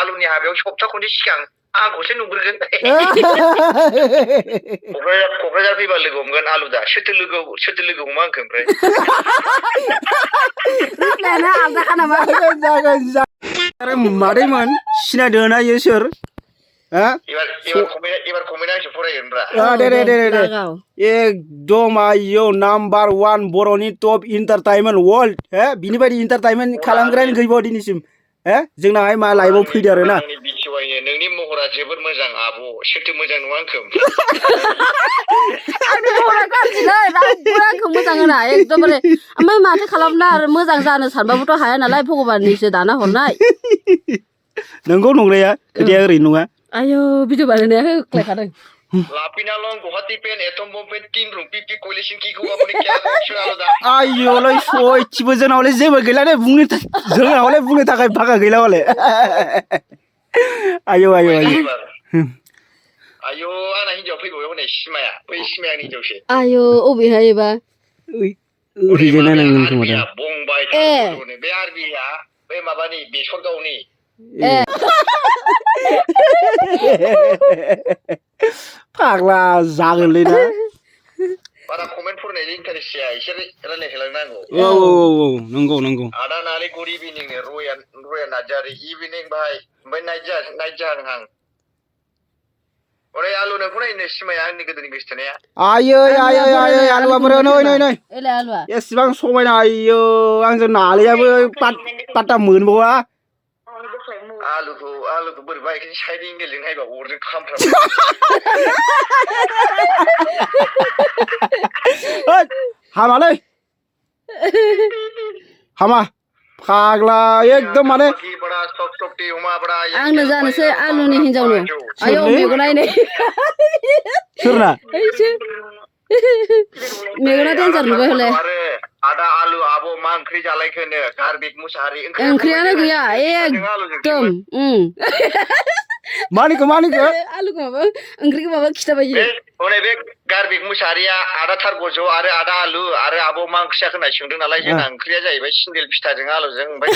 आलुनि हाबायाव सप्ता खनसे सिगां आंखौसो नुग्रोगोन क'क्राझार फैबा लोगो हमगोन आलु दा सोरथो लोगो हमो आंखौ ओमफ्राय रिप्लायानो आलदाखा नामा जागोन आरो मादैमोन सिनायदोंना इयो सोर एबार कमेन्ट आंसो फरायगोनब्रा दे एकदम आयौ नाम्बार 1 बर'नि टप इन्टारटेनमेन्ट वर्ल्ड बिनि बायदि इन्टारटेनमेन्ट खालामग्रायानो गैबावा दिनैसिम जोंनाहाय मा लाइभआव फैदो आरो ना नोंनि महरा जोबोर मोजां आब' सोरथो मोजां नङा आंखौ आंनि महरा गाज्रिलै रावबो आंखौ मोजां होना एकदमबारे ओमफ्राय माथो खालामना आरो मोजां जानो सानबाबोथ' हाया नालाय भगबाननिसो दाना हरनाय नंगौ नंग्राया खोथाया ओरैनो नङा आयौ भिडिअ बानायनाया होख्लायखादों लाफिनालं Guwahati pen atom bomb pen 3 room पीपी कोलेशन की को अपने क्या ऑप्शन आलो दा आयौलै सयथिबो जोंनावलाय जेबो गैला दे जोंनावलाय बुंनो थाखाय भागा गैला हले आयौ आयौ आंना हिन्जाव फैबावबाय हनै सिमाया बै सिमाया आंनि हिन्जावसो आयौ अबेहाय एबा ओरैजाय नायनांगोन खोमा दा बंबाय थारनो बे आरबिया बै माबानि बेसरगावनि फाग्ला जागोनलै ना बारा कमेन्ट फरायनायनि इन्टारेस्ट जाया एसे रायलायहोलांनांगौ औ नंगौ आदा नाले गुड इभिनिं रया नार्जारि इभिनिं भाई ओमफ्राय नाइट जाहांहां ओरै आलु नोंखौ नायनो सिमाया आंनि गोदोनि गोसोथोनाया आयै आलुआ बोरै नै एसेबां समायना आयौ आंजों नालेयाबो पात्ता मोनबावा आलुखौ बोरैबा एसे साइड एंगेलजों नायबा अरजों खामफ्राम हामालै हामा फाग्ला एकदम माने आंनो जानोसै आलुनि हिन्जावनो आयौ मेगनायनै सोरना मेगना देन्जार नुबाय हले आदा आलु आब' मा ओंख्रि जालायखोनो गार्बिक मुसाहारि ओंख्रियानो गैया एकदम मानिखौ आलुखौ माबा ओंख्रिखौ माबा खिथाबायो हनै बे गार्बिक मुसाहारिया आदा थारगज' आरो आदा आलु आरो आब' मा ओंख्रि जाखो होनना सोंदों नालाय जोंना ओंख्रिया जाहैबाय सिंगेल फिथाजों आलुजों ओमफ्राय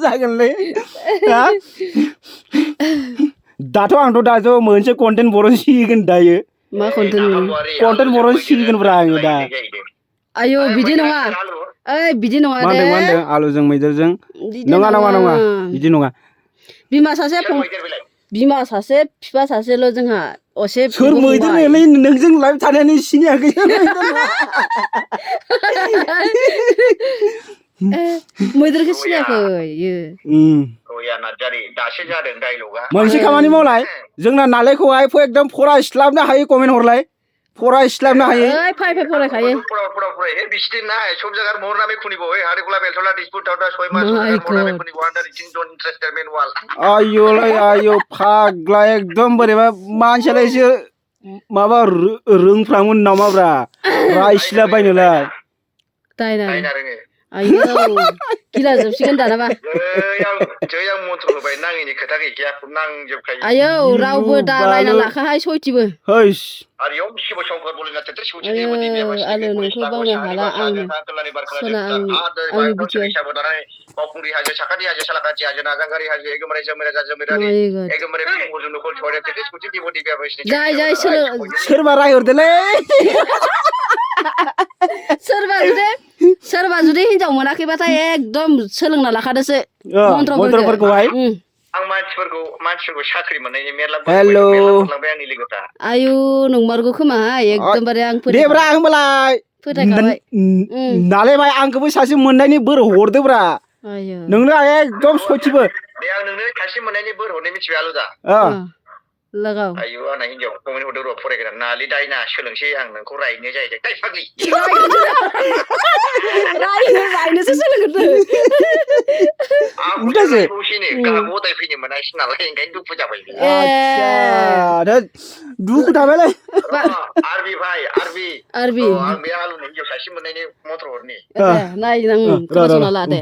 जागोनलै दाथ' मोनसे कन्टेन्ट बर'न सिगोन दायो मा कन्टेन्ट बर'न सिगोनब्रा आङो दा आयौ बिदि नङा ओइ बिदि नङा दे मा होनदों आलुजों मैदेरजों नङा बिदि नङा बिमा सासे बिफा सासेल' जोंहा असे सोर मैदेरलै नोंजों लाइभ थानायानो सिनायाखै मैदेरखौ सिनायाखै मोनसे खामानि मावलाय जोंना नालेखौहाय एकदम फरायस्लाबनो हायो कमेन्ट हरलाय फरायस्लाबनो हायो फाय फरायखायो सब जायगा मोहर नामे खुनिबो हारिकुला बेलथला दिसपुर टाउटा सय मास मोहर नामे खुनिबो आन्डार इटिं डन्ट इन्ट्रेस्टेड मेनुअल आयौ फाग्ला एकदम बोरैबा मानसियालाय एसे माबा रोंफ्रामोन नामाब्रा रायसिला बायनोलाय दायना रोङो आयौ गिला जोबसिगोन दानाबा जै आं मन्थ्र होबाय नाङैनि खोथा गैखाया नांजोबखायो आयौ रावबो दालायना लाखाहाय सयथिबो आरो शिव शंकर बोलिना तेत्र सौचे आयौ आलु नोंखौ बावनो हाला आं सना आंनि बिटिआर बावखुंग्रि हाजो साखाथि हाजो सालाखाथि हाजो नाजांगारि हाजो एकदमबारे जमेरा एकदमबारे मुजुनो कल छड़े तेत्र सौचे दिबो दिबिया बैसनि जाय सोरबा रायहरदोलै सोरबा जुदि हिनजाव मोनाखैबाथाय एकदम सोलोंना लाखादोसो मन्त्रफोरखौहाय आं मानसिफोरखौ साख्रि मोननायनि मेरला हेलौ मोनलांबाय आंनि लोगोफ्रा आयु नंमारगौ खोमाहाय एकदमबारे आं देब्रा होमबालाय फोथायखाबाय नालाय भाई आंखौबो सासे मोननायनि बोर हरदोब्रा नोंनो एकदम सयथिबो दे आं नोंनो सासे मोननायनि बोर हरनाय मिथिबाय आलु दा लगाव आयु आंना हिन्जाव कमेन्ट हरदो र' फरायग्रा नालि दायना सोलोंसै आं नोंखौ रायनो जाहैदों दाय फाग्लि रायनोसो सोलोंगोन उल्टासो गाहाम गदाय फैनो मोनासै नालाय ओंखायनो दुखु जाबाय दुखु थाबायलै आरबि आं बे आलुनि हिन्जाव सासे मोननायनि मन्त्र हरनि खोनासंना ला दे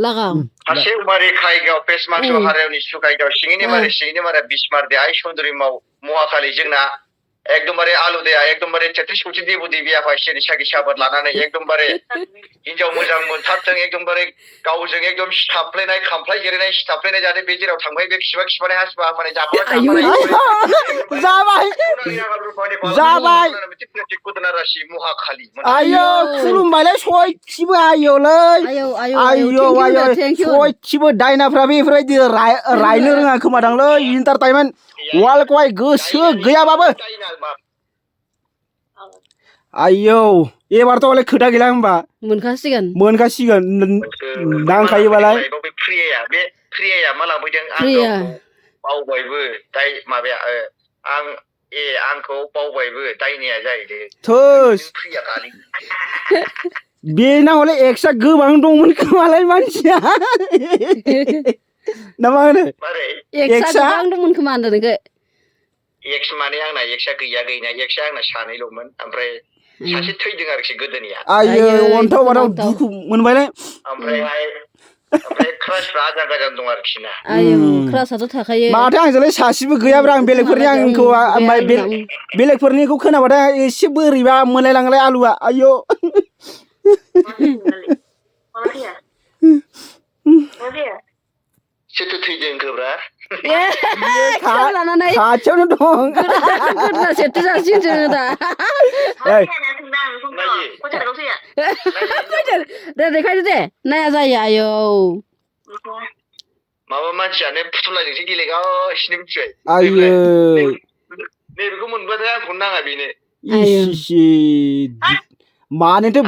लागाव हासे उमारि खायगाव पेस मांस हारायावनि सुखायगाव सिङिनि मारे बिस्मार दे आइ सुन्दरी महाखालि जोंना एकदमबारे आलु दैया एकदमबारे तेत्रिस कौटि देबु देबि आफा इसोरनि साखि साबाद लानानै एकदमबारे हिनजाव मोजां मोनथारथों एकदमबारे गावजों एकदम सिथाबलायनाय खामफ्लाय जिरायनाय सिथाबलायनाय जाहाथे बे जेराव थांबाय बे खिबाय हासुबा माने जाफाबाय जाबाय आयो खुलुमबायलै सयथिबो आयौलै आयौ सयथिबो दायनाफ्रा बेफोरबायदि रायनो रोङा खोमादांलै इन्टारटेनमेन्ट वार्ल्डखौहाय गोसो गैयाबाबो आयौ एबारथ' हले खोथा गैला होमबा मोनखासिगोन नांखायोबालाय बे प्रियाया मा लांफैदों आंखौ बावबायबो दाय माबाया आंखौ बावबायबो दायनाया जाहैदों थोस प्रिया खालि बेना हले एक्सआ गोबां दंमोन खोमालाय मानसिया ना मा होनो एक्सआ गोबां दंमोन खोमा होनदों नोंखो एक्स माने आंना एक्सआ गैया एक्सआ आंना सानैल'मोन ओमफ्राय सासे थैदों आरोखि गोदोनिया आयो अन्थाव बाथाव दुखु मोनबायलाय ओमफ्राय क्रासफ्रा आजां गाजां दं आरोखि ना आयो क्रासआथ' थाखायो माथो आंजोंलाय सासेबो गैयाब्रा आं बेलेगफोरनि आंखौ बेलेगफोरनिखौ खोनाबाथाय एसे बोरैबा मोनलायलाङोलाय आलुआ आयौ सोरथो थैदों होनखोब्रा खाथियावनो दं गोदना सेरथो जासिगोन दा देखायदो दे नाया जायो आयौ माबा मानसियानो फुथुलाजोंसो गेलेगासिनो मिथिबाय आयो नैबेखौ मोनबाथाय आंखौ नाङा बेनो मानोथो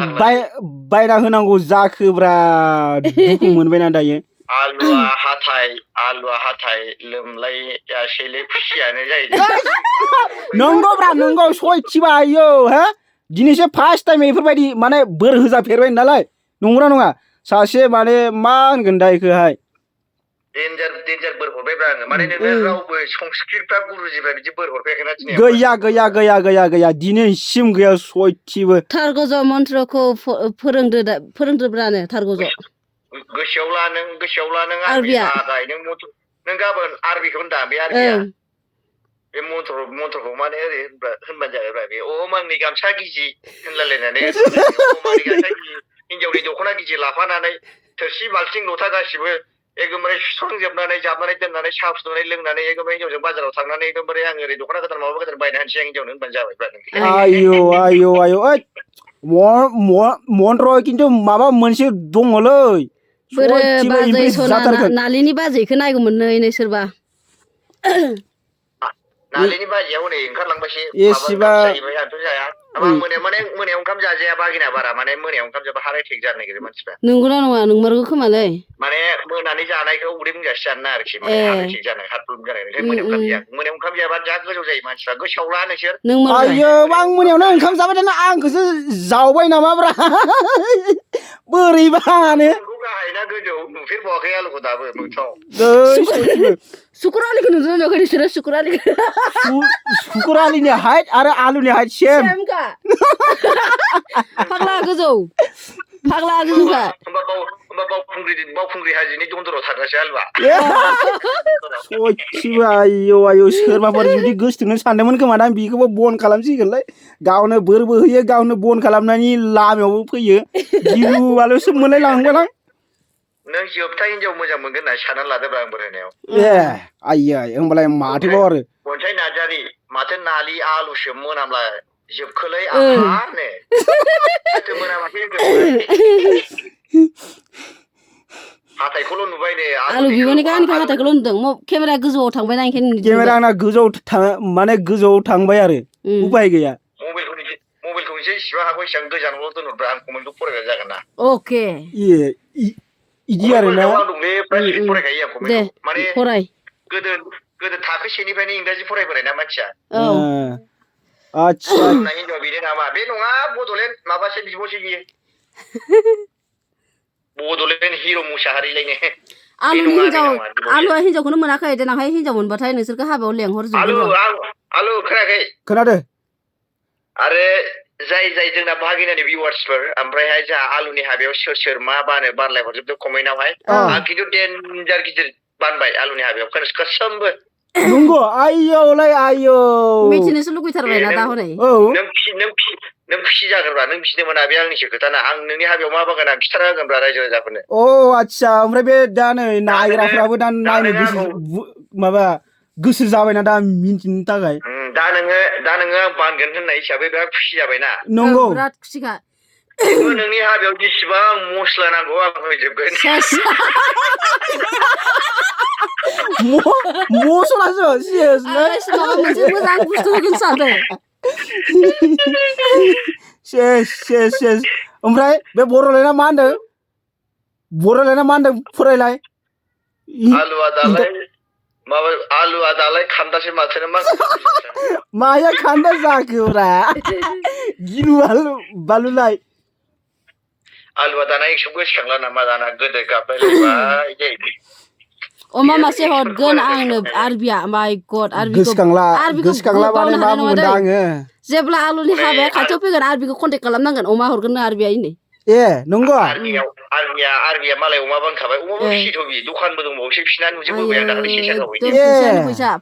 बायना होनांगौ जाखोब्रा दुखु मोनबायना दायो आलुआ हाथाय लोमलायासैलै खुसियानो जाहैदों नंगौब्रा नंगौ सयथिबा आयौ हो दिनैसो फार्स्ट टाइम बेफोरबायदि माने बोर होजाफेरबाय नालाय नंगौना नङा सासे माने मा होनगोन दा बेखौहाय डेन्जार बोर हरबायब्रा आङो माने नोङो रावबो संस्कृतफ्रा गुरुजिफ्रा बिदि बोर हरफायाखैना दिनै गैया दिनैसिम गैया सयथिबो थार गज' मन्त्रखौ फोरोंदोब्रानो थार गज' गोसोआव ला नों आरबिया नों गाबोन आरबिखौ होनदा बे आरबिया बे मन्त्रखौ माने ओरै होनबानो जाबायब्रा बे मांनि गामसा गिजि होनलायलायनानै मांनि गामसा गिजि हिनजावनि दख'ना गिजि लाफानानै थोरसि बाल्थिं लथा गासिबो एकदमबारे सुस्रांजोबनानै जाबनानै दोननानै साहा फुदुंनानै लोंनानै एकदमबारे हिनजावजों बाजाराव थांनानै एकदमबारे आं ओरै दख'ना गोदान माबा गोदान बायना होनोसै आं हिनजावनो होनबानो जाबायब्रा आयौ ओइ मन्त्र खिन्थु माबा मोनसे दङलै नालिनि बाजैखौ नायगौमोन नोंसोरबा नालिनि बाजिया हनै ओंखारलांबायसो आंथ' जाया मोनायाव ओंखाम जाजाया बागिना बारा माने मोनायाव ओंखाम जाबा हार्ट एटेक जानो नागिरो मानसिफ्रा नंगौना नङा नंमारगौ खोमालै माने मोनानि जानायखौ उदै बुंजासे जानो नाङा आरोखि माने हार्ट एटेक जानाय हार्ट प्रब्लेम जानाय मोनायाव ओंखाम जायाबा जा गोजौ जायो मानसिफ्रा गोसोआव ला नोंसोर आयो आं मोनायावनो ओंखाम जाबाय थाना आंखौसो जावबाय नामाब्रा बोरैबानो गाहायना गोजौ नुफेरबावाखै आलुखौ दाबो मोगथाव सुकुरालिखौ नुदों नोंसोरो सुकुरालिनि हाइट आरो आलुनि हाइट सेम फाग्ला गोजौखा बावखुंग्रि हाजोनि दन्दराव थाग्रासो आलुआ सयथिबो आयौ सोरबाफोर जुदि गोसोथोनो सानदोंमोन खोमा दां बेखौबो बन खालामसिगोनलै गावनो बोरबो होयो गावनो बन खालामनायनि लामायावबो फैयो गिलुबालुसो मोनलाय लांबाय नों जोबथा हिनजाव मोजां मोनगोन होनना साननानै लादोंब्रा आं बोरायनायाव आयै होमबालाय माथोबाव आरो खन्थाइ नार्जारि माथो नालि आलुसो मोनामला जोबखोलै आहानो मोनामाखै हाथायखौल' नुबाय नै आलु बिबारनि गाहानिखौ हाथायखौल' नुदों केमेरा गोजौआव थांबाय ना ओंखायनो केमेरा आंना गोजौआव थांबाय आरो उपाय गैया मबाइलखौ एसे इसिबां हागौ इसिबां गोजानावल' दोनहरब्रा आं कमेन्टखौ फरायग्रा जागोन ना अके इदि आरो ना फरायखायो आं कमेन्टखौ माने फराय गोदो थाखो सेनिफ्रायनो इंराजि फरायबोनाय ना मानसिया आच्छा हिनजाव बेनो नामा बे नङा बड'लेण्ड माबासो बिब'सो बियो बड'लेण्ड हिर' मुसाहारिलायनो आलुआ हिनजावखौनो मोनाखै देनांहाय हिनजाव मोनबाथाय नोंसोरखौ हाबायाव लेंहरजोबगोन आलु खोनायाखै खोनादों आरो जाय जोंना भागिनानि भिउवार्सफोर ओमफ्रायहाय जोंहा आलुनि हाबायाव सोर मा बानलाय हरजोबदों कमेन्टआवहाय आं खिन्थु डेन्जार गिदिर बानबाय आलुनि हाबायाव खोसोमबो नंगौ आयौलाय आयौ मिथिनोसो लुगैथारबायना दा हनै औ नों खुसि जागोनब्रा नों बिनो मोना बे आंनिसो खोथाना आं नोंनि हाबायाव मा बागान आं खिथाना होगोनब्रा रायजो राजाफोरनो अ आदसा ओमफ्राय बे दा नै नायग्राफ्राबो दा नायनो गोसो माबा गोसो जाबायना दा मिन्थिनो थाखाय दा नोङो आं बानगोन होननाय हिसाबै बिराद खुसि जाबायना नंगौ बिराद खुसिखा नोङो नोंनि हाबायाव जेसेबां मस्ला नांगौ आं होजोबगोन मसलासो सिरियासलै माबा मोनसे मोजां बुस्थु होगोन सानदों सेस ओमफ्राय बे बर'लायना मा होनदों फरायलाय आलुआ दालाय खान्दासो माथो मा माया खान्दा जाखोब्रा गिलु बालुलाय आलुआ दाना एकसो गोसोखांला नामा दाना गोदो गाबलायलायबाय अमा मासे हरगोन आंनो आरबिया माय गड गोसोखांला माने मा बुंगोन दा आङो जेब्ला आलुनि हाबाया खाथियाव फैगोन आरबिखौ कन्टेक्ट खालामनांगोन अमा हरगोन नो आरबिया इनै ए नंगौ आरबिया मालाय अमा बानखाबाय अमाबो फिसिथ' बि दखानबो दंबावोसो बिसिना नुजोबबोबाय आं दाखालि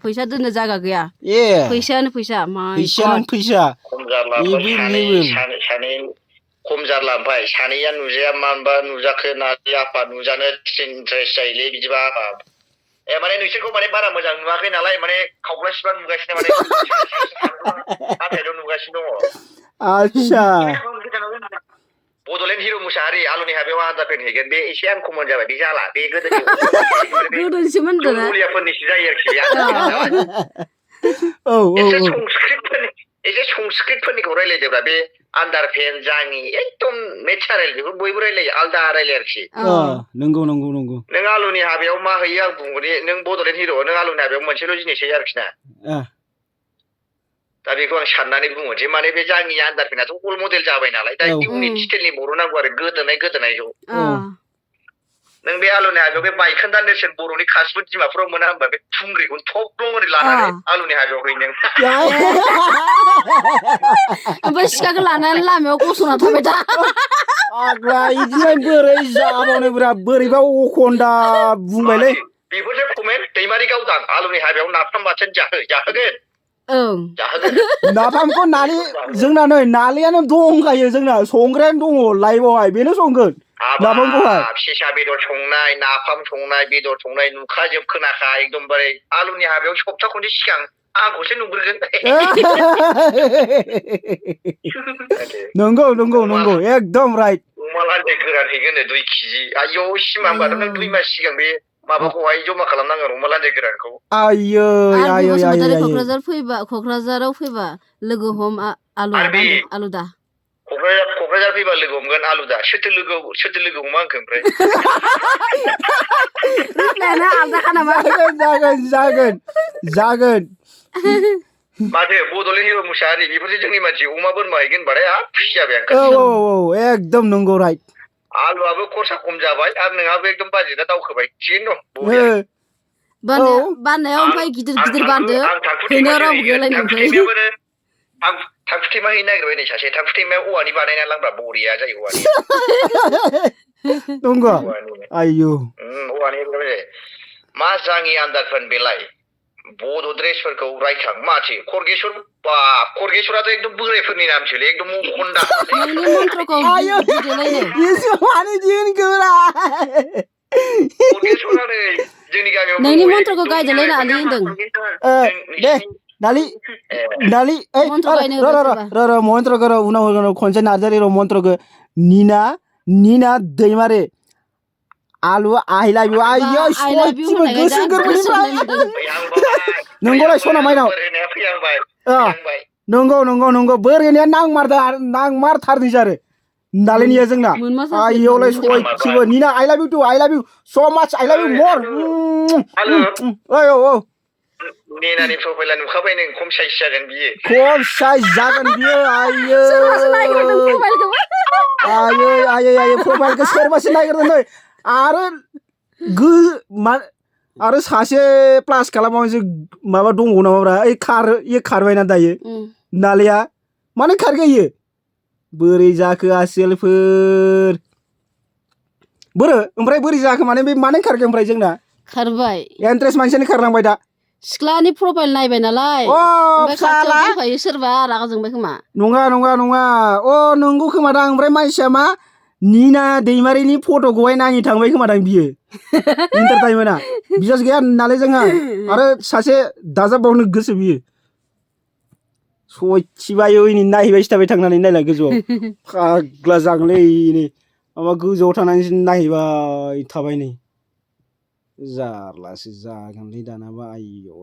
फैसा दोननो जागा गैया फैसायानो फैसा सानै खम जारला ओमफ्राय सानैया नुजाया मानबा नुजाखो नारजि आफा नुजानो इन्ट्रेस्ट जायोलै बिदिबा माने नोंसोरखौ माने बारा मोजां नुवाखै नालाय माने खावब्लासिबा नुगासिनो माने हाथाइल' नुगासिनो दङ आच्छा बड'लेण्ड हिर' मुसाहारि आलुनि हाबायाव आदार हैगोन बे एसे आनकमन जाबाय बे जाला बे गोदोनिसोमोन गलियाफोरनिसो जायो आरोखि एसे संस्कृतफोरनिखौ रायलायदोब्रा बे आन्दार फेन जाङि एकदम नेचारेल बेखौ बयबो रायलायो आलदा रायलाय आरोखि नंगौ नों आलुनि हाबायाव मा होयो आं बुंगोन नों बड'लेण्ड हिर' नों आलुनि हाबायाव मोनसेल' जिनिस होयो आरोखि ना दा बेखौ आं साननानै बुङोजे माने बे जाङि आन्दार फेनाथ' गल मडेल जाबाय नालाय दा इउनिक स्टाइलनि बर' नांगौ आरो गोदोनायखौ नों बे आलुनि हाबायाव बे बायखोन्दा नेरसोन बर'नि कासबो डिमापुराव मोना होनबा बे थुंग्रिखौनो थब्लं ओरै लानानै आलुनि हाबायाव हैनो ओमफ्राय सिखाखौ लानानै लामायाव गसंना थाबाय दा आग्ला इदिलाय बोरै जाबावनोब्रा बोरैबा अखन्दा बुंबायलै बेफोरसो कमेन्ट दैमारि गावदां आलुनि हाबायाव नाफाम बाथोन जाहोगोन नाफामखौ जोंना नै नालियानो दंखायो जोंना संग्रायानो दङ लाइभआवहाय बेनो संगोन नाफामखौहाय सेसा बेदर संनाय नाफाम संनाय बेदर संनाय नुखाजोब खोनाखा एकदमबारे आलुनि हाबायाव सप्ता खनसे सिगां आंखौसो नुग्रोगोन नंगौ एकदम राइट अमा लान्जाय गोरान हैगोन 2 केजि आयौ सिमा होनबाथ' नों 2 मास सिगां बे माबाखौहाय जमा खालामनांगोन अमा लान्जाय गोरानखौ क'क्राझाराव फैबा लोगो हम आलुदा क'क्राझार फैबा लोगो हमगोन आलुदा सोरथो लोगो हमा आंखौ ओमफ्राय जागोन माथो बड'लेण्ड हिर' मुसाहारि बेफोरसो जोंनि मानसि अमा बोरमा हैगोन होनबाथाय हाब खुसि जाबाय आं एकदम नंगौ राइट आलुआबो खरसा खम जाबाय आरो नोंहाबो एकदम बाजेटआ दावखोबाय थिगैनो दं बाननायाव ओमफ्राय गिदिर बान्दो हैनायाव रावबो गैयालायनो ओमफ्राय थांखुथेमा हैनो नागिरबाय नै सासे थांखुथेमाया औवानि बानायना लांब्रा बरिया जायो औवानि नंगौ आयौ औवानि मा जाङि आन्दारफोर बेलाय बड' ड्रेसफोरखौ रायखां माथो खरगेश्वराथ' एकदम बोरायफोरनि नामसोलै एकदम खन्दा खरगेश्वरानो जोंनि गामियाव नोंनि मन्त्रखौ गायदोलाय नानि होनदों मन्त्रखौ उनाव खनसे नार्जारि मन्त्रखौ निना दैमारि आलु आइ लाभ इउ आइयो सयथिबो गोसो गोरबोनिफ्राय नंगौलाय सना माइनाव नंगौ बोरैनाया नांमारथारनोसै आरो नालेनिया जोंना आइयोलाय सयथिबो निना आइ लाभ इउ सो माच आइ लाभ इउ मर नेनानि प्रफाइला नुखाबाय नों खम साइज जागोन बियो आइयो प्रफाइलखौ सोरबासो नागिरदों नै आरो सासे प्लास खालामाबा माबा दंबावो नामाब्रा खारबायना दायो नालिया मानो खारगोयो बोरै जाखो आसोलफोर ओमफ्राय बोरै जाखो माने बे मानो खारखो ओमफ्राय जोंना खारबाय एन्ट्रेस्ट मानसियानो खारलांबाय दा सिख्लानि प्रफाइल नायबाय नालाय अ ओमफ्राय साला खाथियाव दंफायो सोरबा रागा जोंबाय खोमा नङा अ नंगौ खोमादां ओमफ्राय मानसिया मा निना दैमारिनि फट'खौहाय नायनो थांबाय खोमादां बियो इन्टारटेनमेन्टआ बिसास गैया नालाय जोंहा आरो सासे दाजाबबावनो गोसो बियो सयथिबायो नायहैबायसो थाबाय थांनानै नायलाय गोजौआव फाग्ला जागोनलै माबा गोजौआव थानानैसो नायहैबाय थाबाय नै जारलासो जागोनलै दानाबा आयौ